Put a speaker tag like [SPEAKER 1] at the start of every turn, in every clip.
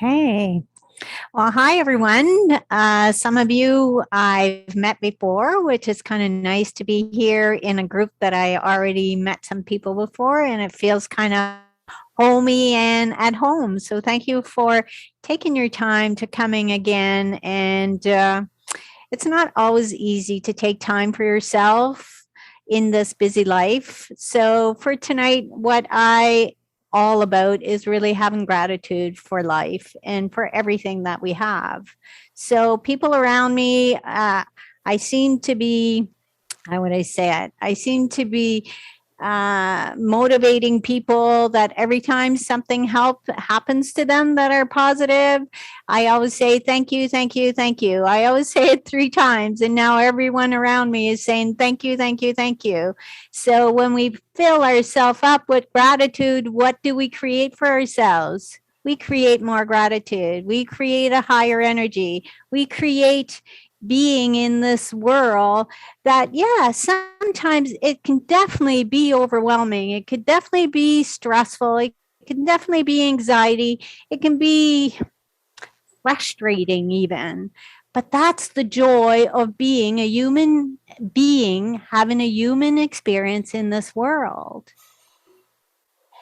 [SPEAKER 1] Okay. Well, hi, everyone. Some of you I've met before, which is kind of nice to be here in a group that I already met some people before, and it feels kind of homey and at home. So thank you for taking your time to coming again. And it's not always easy to take time for yourself in this busy life. So for tonight, what I all about is really having gratitude for life and for everything that we have. So people around me, I seem to be, how would I say it? I seem to be motivating people that every time something happens to them that are positive, I always say thank you, thank you, thank you. I always say it 3 times, and now everyone around me is saying thank you, thank you, thank you. So when we fill ourselves up with gratitude, what do we create for ourselves? We create more gratitude. We create a higher energy. We create being in this world that, yeah, sometimes it can definitely be overwhelming. It could definitely be stressful. It can definitely be anxiety. It can be frustrating, even. But that's the joy of being a human being, having a human experience in this world.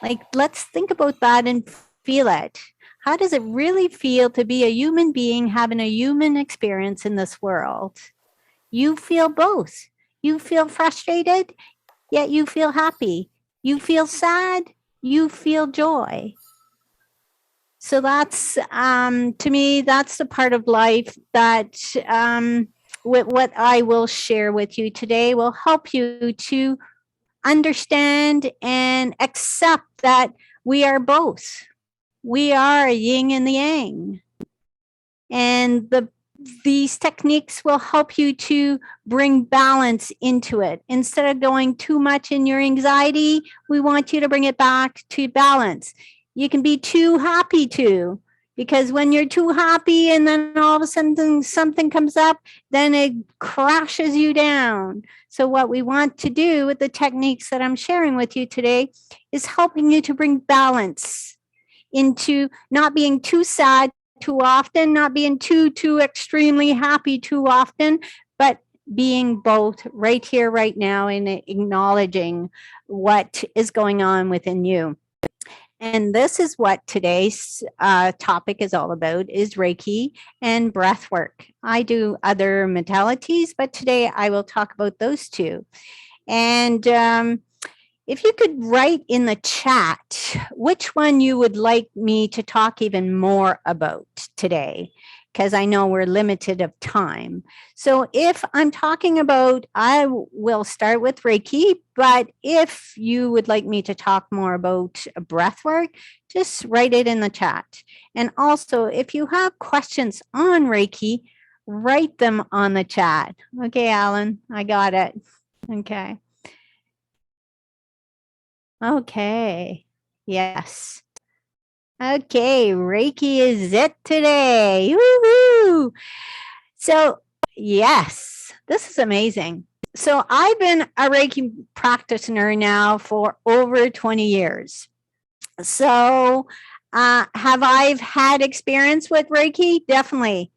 [SPEAKER 1] Like, let's think about that and feel it. How does it really feel to be a human being having a human experience in this world? You feel both. You feel frustrated, yet you feel happy. You feel sad, you feel joy. So that's, to me, that's the part of life that with what I will share with you today will help you to understand and accept that we are both. We are a yin and the yang. And these techniques will help you to bring balance into it. Instead of going too much in your anxiety, we want you to bring it back to balance. You can be too happy too, because when you're too happy and then all of a sudden something comes up, then it crashes you down. So what we want to do with the techniques that I'm sharing with you today is helping you to bring balance into not being too sad too often, not being too extremely happy too often, but being both right here, right now, and acknowledging what is going on within you. And this is what today's topic is all about, is Reiki and breath work. I do other modalities, but today I will talk about those two. And if you could write in the chat which one you would like me to talk even more about today, because I know we're limited of time. So if I'm talking about, I will start with Reiki, but if you would like me to talk more about breath work, just write it in the chat. And also, if you have questions on Reiki, write them on the chat. Okay, Alan, I got it. Okay. Okay. Yes. Okay. Reiki is it today. Woohoo! So, yes, this is amazing. So, I've been a Reiki practitioner now for over 20 years. So, have I had experience with Reiki? Definitely.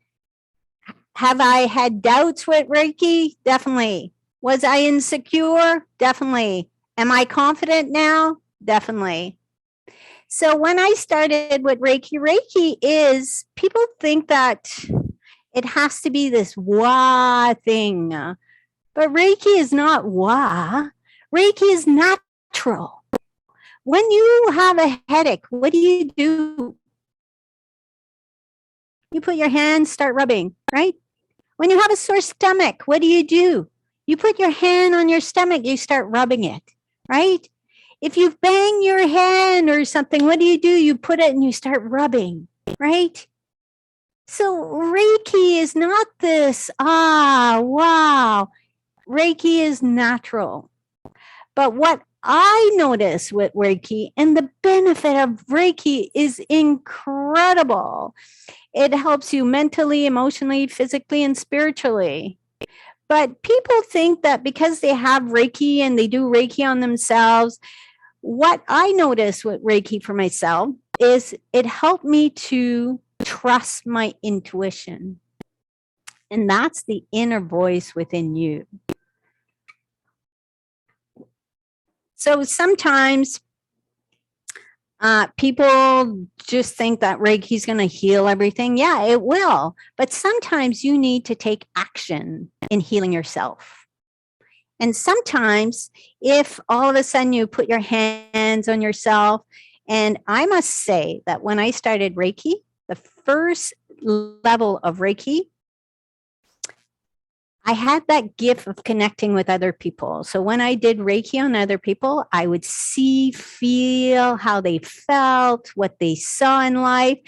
[SPEAKER 1] Have I had doubts with Reiki? Definitely. Was I insecure? Definitely. Am I confident now? Definitely. So when I started with Reiki, Reiki is, people think that it has to be this wah thing, but Reiki is not wah. Reiki is natural. When you have a headache, what do? You put your hands, start rubbing, right? When you have a sore stomach, what do? You put your hand on your stomach, you start rubbing it, right? If you bang your hand or something, what do? You put it and you start rubbing, right? So Reiki is not this, wow. Reiki is natural. But what I notice with Reiki, and the benefit of Reiki is incredible. It helps you mentally, emotionally, physically, and spiritually. But people think that because they have Reiki and they do Reiki on themselves, what I notice with Reiki for myself is it helped me to trust my intuition. And that's the inner voice within you. So sometimes people just think that Reiki is going to heal everything. Yeah, it will. But sometimes you need to take action in healing yourself. And sometimes if all of a sudden you put your hands on yourself, and I must say that when I started Reiki, the first level of Reiki, I had that gift of connecting with other people. So when I did Reiki on other people, I would see, feel how they felt, what they saw in life,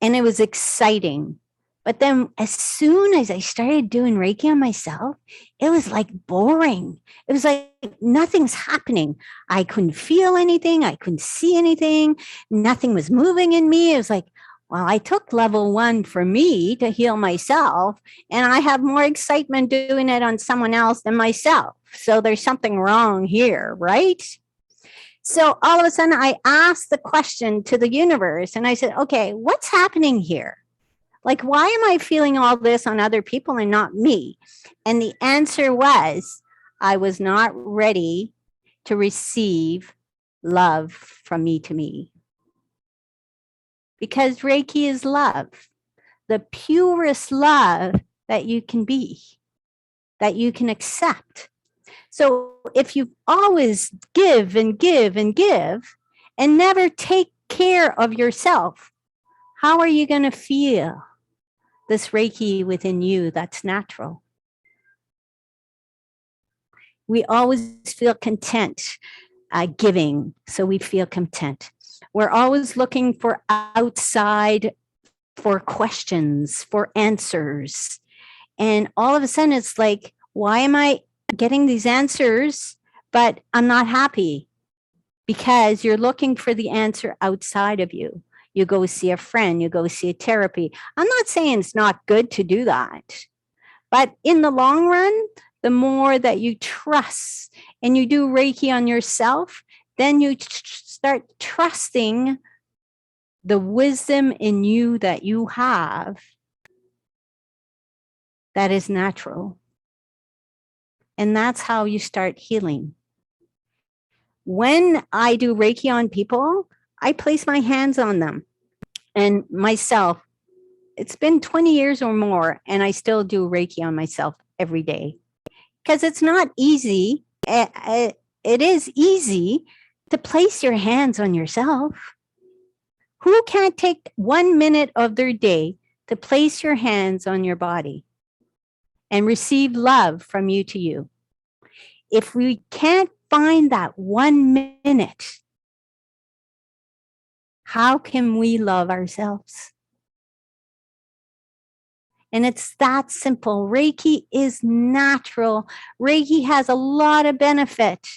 [SPEAKER 1] and it was exciting. But then as soon as I started doing Reiki on myself, it was like boring. It was like nothing's happening. I couldn't feel anything. I couldn't see anything. Nothing was moving in me. It was like, well, I took level 1 for me to heal myself, and I have more excitement doing it on someone else than myself. So there's something wrong here, right? So all of a sudden I asked the question to the universe and I said, okay, what's happening here? Like, why am I feeling all this on other people and not me? And the answer was, I was not ready to receive love from me to me. Because Reiki is love, the purest love that you can be, that you can accept. So if you always give and give and give and never take care of yourself, how are you going to feel this Reiki within you that's natural? We always feel content giving, so we feel content. We're always looking for outside for questions, for answers. And all of a sudden it's like, why am I getting these answers, but I'm not happy? Because you're looking for the answer outside of you. You go see a friend, you go see a therapy. I'm not saying it's not good to do that, but in the long run, the more that you trust and you do Reiki on yourself, then you start trusting the wisdom in you that you have that is natural. And that's how you start healing. When I do Reiki on people, I place my hands on them and myself. It's been 20 years or more, and I still do Reiki on myself every day because it's not easy. It is easy to place your hands on yourself. Who can't take 1 minute of their day to place your hands on your body and receive love from you to you? If we can't find that 1 minute, how can we love ourselves? And it's that simple. Reiki is natural. Reiki has a lot of benefit.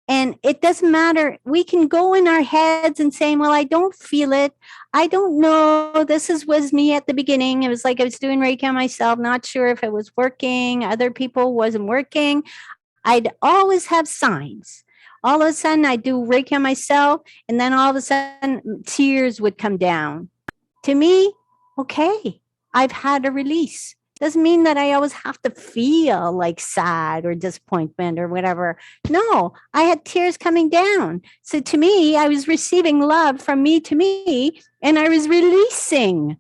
[SPEAKER 1] And it doesn't matter. We can go in our heads and saying, well, I don't feel it. I don't know. This was me at the beginning. It was like I was doing Reiki on myself, not sure if it was working. Other people wasn't working. I'd always have signs. All of a sudden, I'd do Reiki on myself, and then all of a sudden, tears would come down. To me, okay, I've had a release. Doesn't mean that I always have to feel like sad or disappointment or whatever. No, I had tears coming down. So to me, I was receiving love from me to me, and I was releasing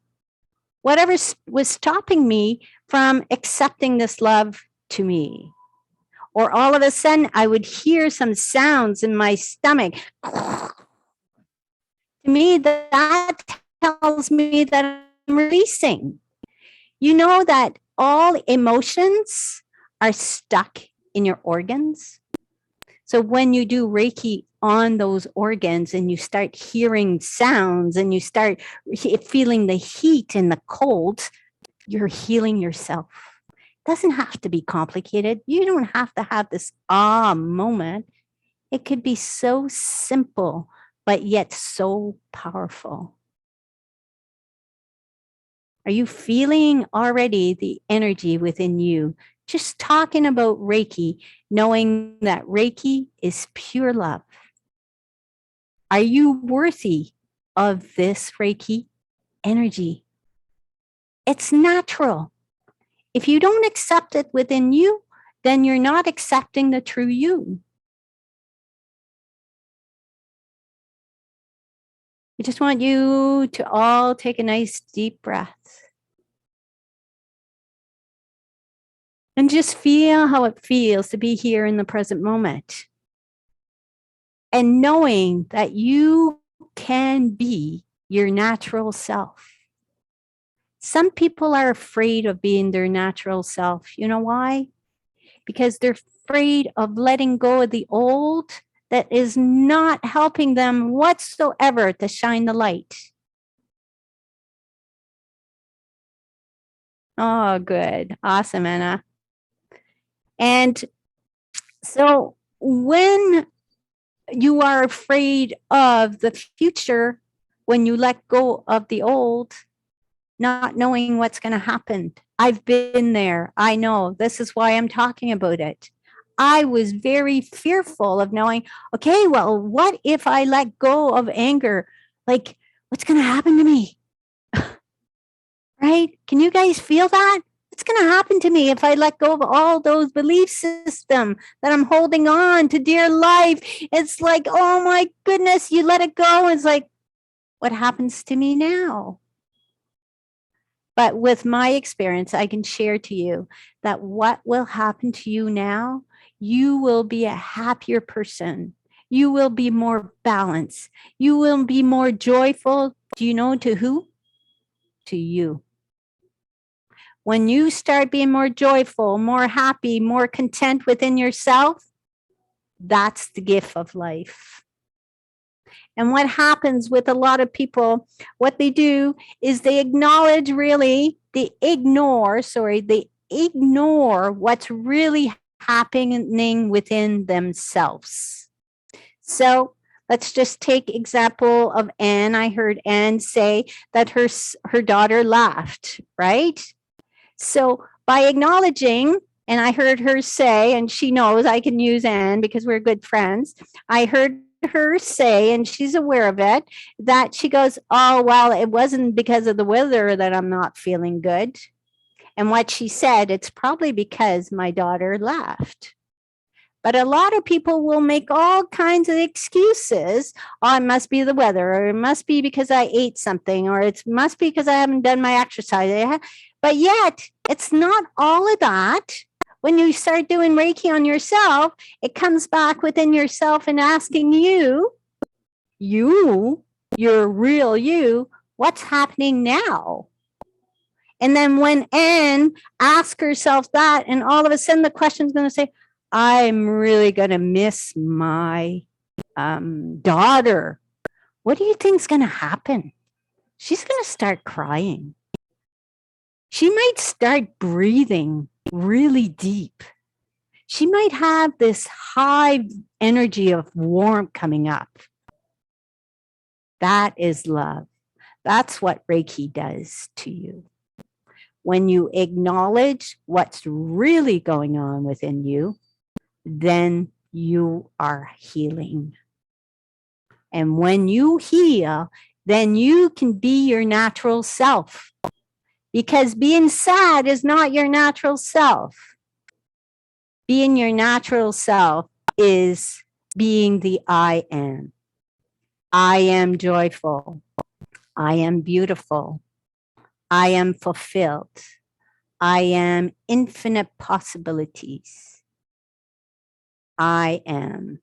[SPEAKER 1] whatever was stopping me from accepting this love to me. Or all of a sudden, I would hear some sounds in my stomach. To me, that tells me that I'm releasing. You know that all emotions are stuck in your organs. So when you do Reiki on those organs and you start hearing sounds and you start feeling the heat and the cold, you're healing yourself. It doesn't have to be complicated. You don't have to have this moment. It could be so simple, but yet so powerful. Are you feeling already the energy within you? Just talking about Reiki, knowing that Reiki is pure love. Are you worthy of this Reiki? energy. It's natural. If you don't accept it within you, then you're not accepting the true you. I just want you to all take a nice deep breath. And just feel how it feels to be here in the present moment. And knowing that you can be your natural self. Some people are afraid of being their natural self. You know why? Because they're afraid of letting go of the old that is not helping them whatsoever to shine the light. Oh, good. Awesome, Anna. And so when you are afraid of the future, when you let go of the old, not knowing what's going to happen. I've been there. I know. This is why I'm talking about it. I was very fearful of knowing, okay, well, what if I let go of anger? Like, what's going to happen to me? Right? Can you guys feel that? What's going to happen to me if I let go of all those belief system that I'm holding on to dear life? It's like, oh my goodness, you let it go. It's like, what happens to me now? But with my experience, I can share to you that what will happen to you now, you will be a happier person. You will be more balanced. You will be more joyful. Do you know to who? To you. When you start being more joyful, more happy, more content within yourself, that's the gift of life. And what happens with a lot of people, what they do is they ignore what's really happening within themselves. So let's just take example of Anne. I heard Anne say that her daughter laughed, right? So by acknowledging, and I heard her say, and she knows I can use Anne because we're good friends. I heard her say, and she's aware of it, that she goes, oh, well, it wasn't because of the weather that I'm not feeling good. And what she said, it's probably because my daughter laughed. But a lot of people will make all kinds of excuses. Oh, it must be the weather, or it must be because I ate something, or it must be because I haven't done my exercise. But yet, it's not all of that. When you start doing Reiki on yourself, it comes back within yourself and asking you, your real you, what's happening now? And then when Anne asks herself that, and all of a sudden the question's going to say, I'm really going to miss my daughter. What do you think's going to happen? She's going to start crying. She might start breathing really deep. She might have this high energy of warmth coming up. That is love. That's what Reiki does to you. When you acknowledge what's really going on within you, then you are healing. And when you heal, then you can be your natural self. Because being sad is not your natural self. Being your natural self is being the I am. I am joyful. I am beautiful. I am fulfilled. I am infinite possibilities. I am.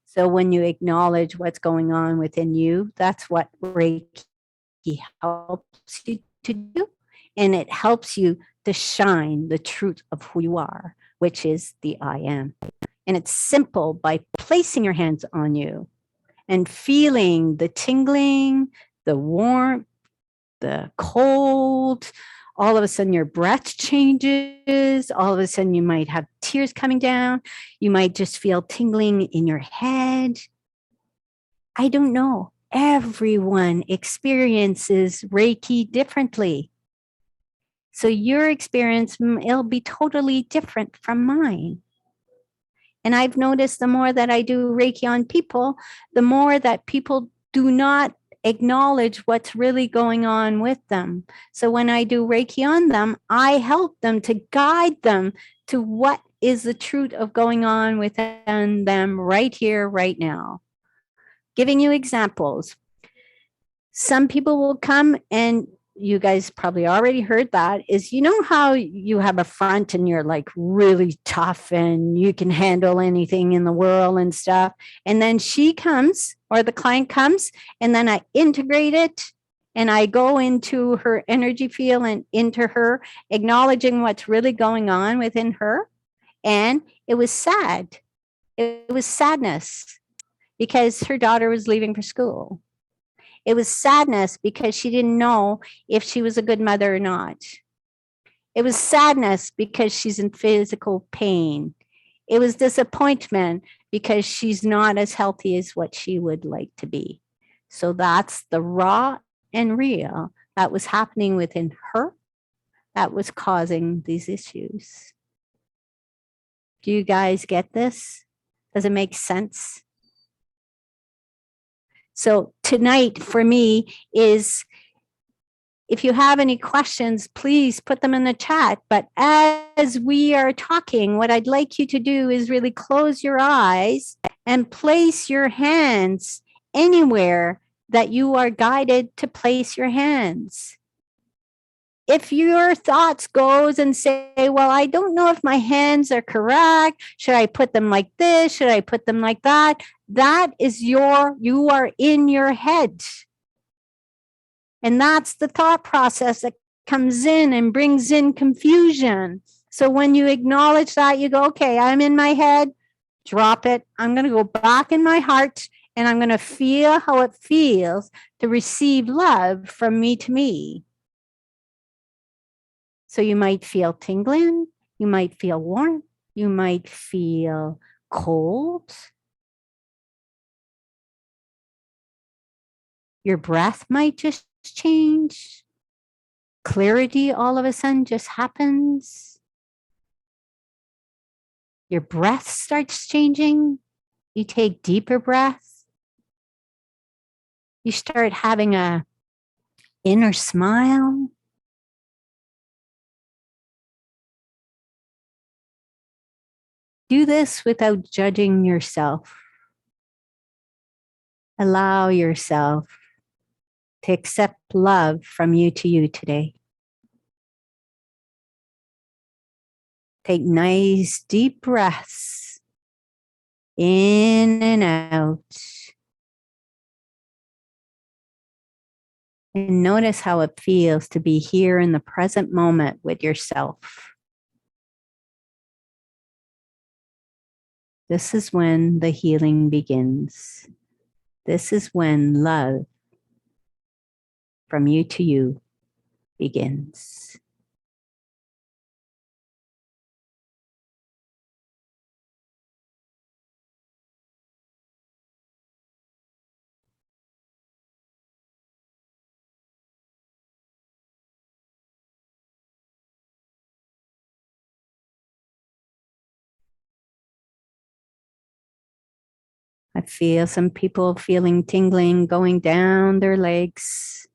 [SPEAKER 1] So when you acknowledge what's going on within you, that's what Reiki helps you to do. And it helps you to shine the truth of who you are, which is the I am. And it's simple by placing your hands on you and feeling the tingling, the warmth, the cold. All of a sudden your breath changes. All of a sudden you might have tears coming down. You might just feel tingling in your head. I don't know. Everyone experiences Reiki differently. So your experience, it'll be totally different from mine. And I've noticed the more that I do Reiki on people, the more that people do not acknowledge what's really going on with them. So when I do Reiki on them, I help them to guide them to what is the truth of going on within them right here, right now. Giving you examples. Some people will come, and you guys probably already heard that, is you know how you have a front and you're like really tough and you can handle anything in the world and stuff. And then she comes, or the client comes, and then I integrate it and I go into her energy field and into her, acknowledging what's really going on within her. And it was sad. It was sadness because her daughter was leaving for school. It was sadness because she didn't know if she was a good mother or not. It was sadness because she's in physical pain. It was disappointment because she's not as healthy as what she would like to be. So that's the raw and real that was happening within her that was causing these issues. Do you guys get this? Does it make sense? So tonight for me is, if you have any questions, please put them in the chat. But as we are talking, what I'd like you to do is really close your eyes and place your hands anywhere that you are guided to place your hands. If your thoughts goes and say, well, I don't know if my hands are correct. Should I put them like this? Should I put them like that? That is you are in your head. And that's the thought process that comes in and brings in confusion. So when you acknowledge that, you go, okay, I'm in my head, drop it. I'm going to go back in my heart and I'm going to feel how it feels to receive love from me to me. So you might feel tingling, you might feel warm, you might feel cold. Your breath might just change. Clarity all of a sudden just happens. Your breath starts changing. You take deeper breaths. You start having a inner smile. Do this without judging yourself. Allow yourself to accept love from you to you today. Take nice deep breaths in and out. And notice how it feels to be here in the present moment with yourself. This is when the healing begins. This is when love from you to you begins. I feel some people feeling tingling going down their legs,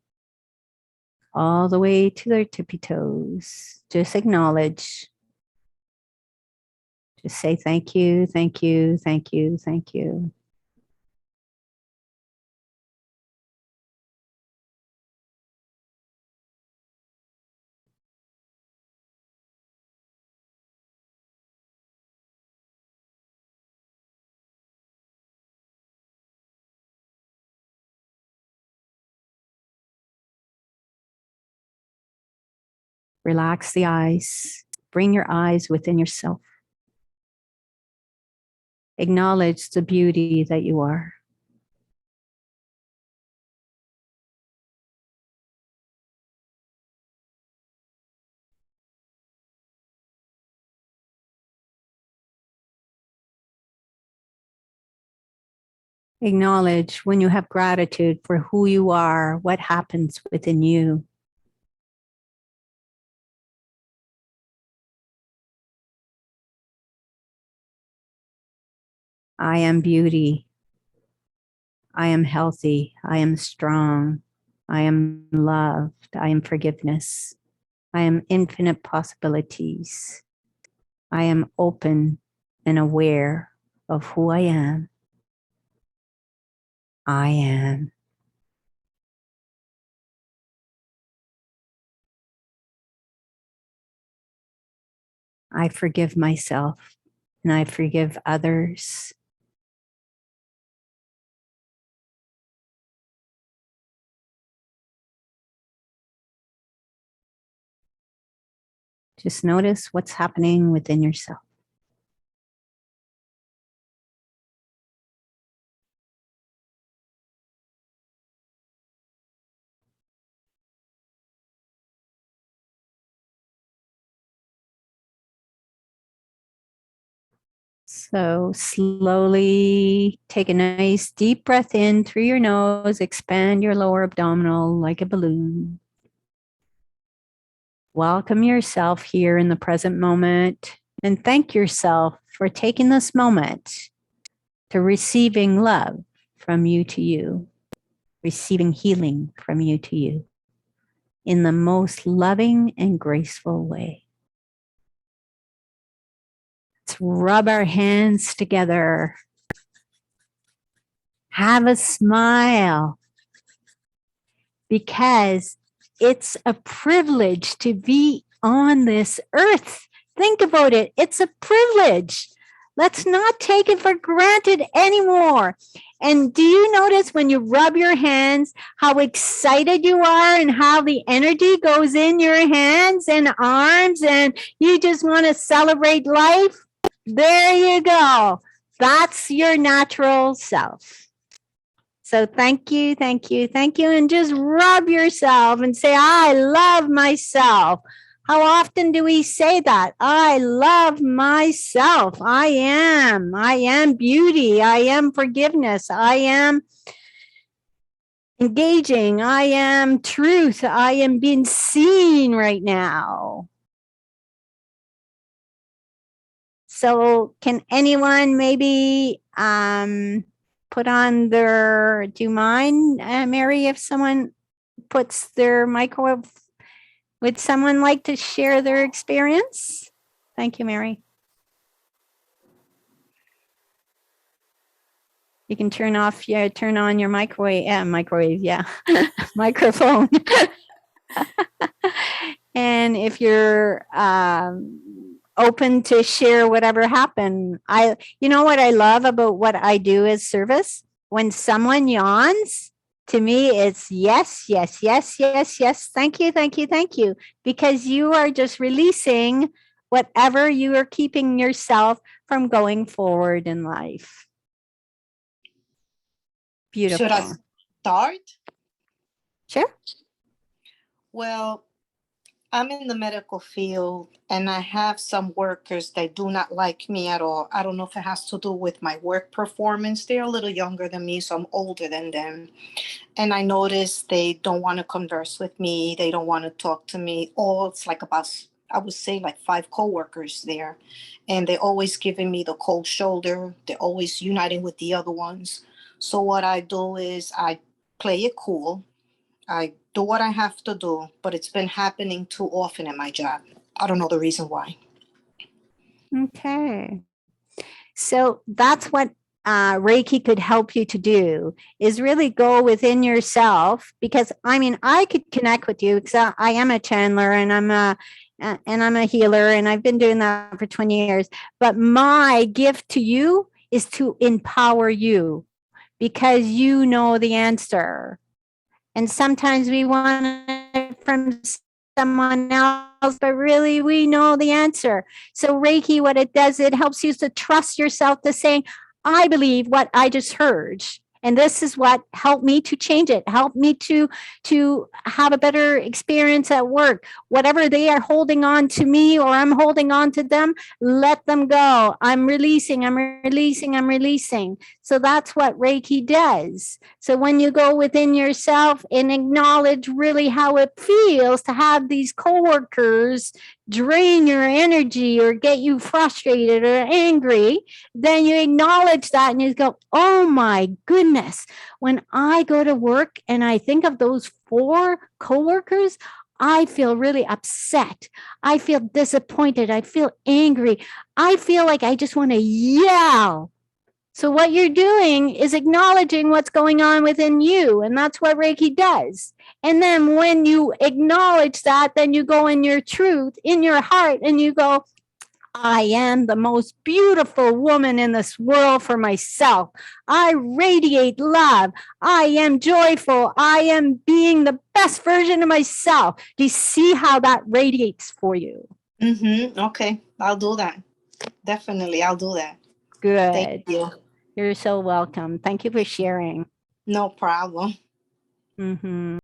[SPEAKER 1] all the way to their tippy toes. Just acknowledge. Just say thank you, thank you, thank you, thank you. Relax the eyes. Bring your eyes within yourself. Acknowledge the beauty that you are. Acknowledge when you have gratitude for who you are, what happens within you. I am beauty. I am healthy. I am strong. I am loved. I am forgiveness. I am infinite possibilities. I am open and aware of who I am. I am. I forgive myself and I forgive others. Just notice what's happening within yourself. So slowly take a nice deep breath in through your nose, expand your lower abdominal like a balloon. Welcome yourself here in the present moment and thank yourself for taking this moment to receiving love from you to you, receiving healing from you to you in the most loving and graceful way. Let's rub our hands together. Have a smile because it's a privilege to be on this earth. Think about it. It's a privilege. Let's not take it for granted anymore. And do you notice when you rub your hands how excited you are and how the energy goes in your hands and arms and you just want to celebrate life? There you go. That's your natural self. So thank you, thank you, thank you. And just rub yourself and say, I love myself. How often do we say that? I love myself. I am beauty. I am forgiveness. I am engaging. I am truth. I am being seen right now. So can anyone maybe put on their, do you mind, Mary, if someone puts their microwave, would someone like to share their experience? Thank you, Mary. You can turn on your microwave, yeah, microphone. And if you're open to share whatever happened, you know what I love about what I do as service? When someone yawns, to me, it's yes, yes, yes, yes, yes. Thank you, thank you, thank you. Because you are just releasing whatever you are keeping yourself from going forward in life. Beautiful.
[SPEAKER 2] Should I start?
[SPEAKER 1] Sure.
[SPEAKER 2] Well, I'm in the medical field and I have some workers that do not like me at all. I don't know if it has to do with my work performance. They're a little younger than me, so I'm older than them. And I notice they don't want to converse with me. They don't want to talk to me. It's like about, I would say, like 5 coworkers there. And they're always giving me the cold shoulder. They're always uniting with the other ones. So what I do is I play it cool. I do what I have to do, but it's been happening too often at my job. I don't know the reason why.
[SPEAKER 1] Okay. So that's what Reiki could help you to do, is really go within yourself, because I mean, I could connect with you because I am a channeler and I'm a healer and I've been doing that for 20 years. But my gift to you is to empower you because you know the answer. And sometimes we want it from someone else, but really we know the answer. So Reiki, what it does, it helps you to trust yourself to saying, I believe what I just heard. And this is what helped me to change it, helped me to have a better experience at work. Whatever they are holding on to me or I'm holding on to them, let them go. I'm releasing, I'm releasing, I'm releasing. So that's what Reiki does. So when you go within yourself and acknowledge really how it feels to have these coworkers drain your energy or get you frustrated or angry, then you acknowledge that and you go, oh my goodness, when I go to work and I think of those 4 coworkers, I feel really upset. I feel disappointed. I feel angry. I feel like I just want to yell. So, what you're doing is acknowledging what's going on within you. And that's what Reiki does. And then when you acknowledge that, then you go in your truth, in your heart, and you go, I am the most beautiful woman in this world for myself. I radiate love. I am joyful. I am being the best version of myself. Do you see how that radiates for you?
[SPEAKER 2] Okay, I'll do that. Definitely, I'll do that.
[SPEAKER 1] Good.
[SPEAKER 2] Thank you.
[SPEAKER 1] You're so welcome. Thank you for sharing.
[SPEAKER 2] No problem.
[SPEAKER 1] Mm-hmm.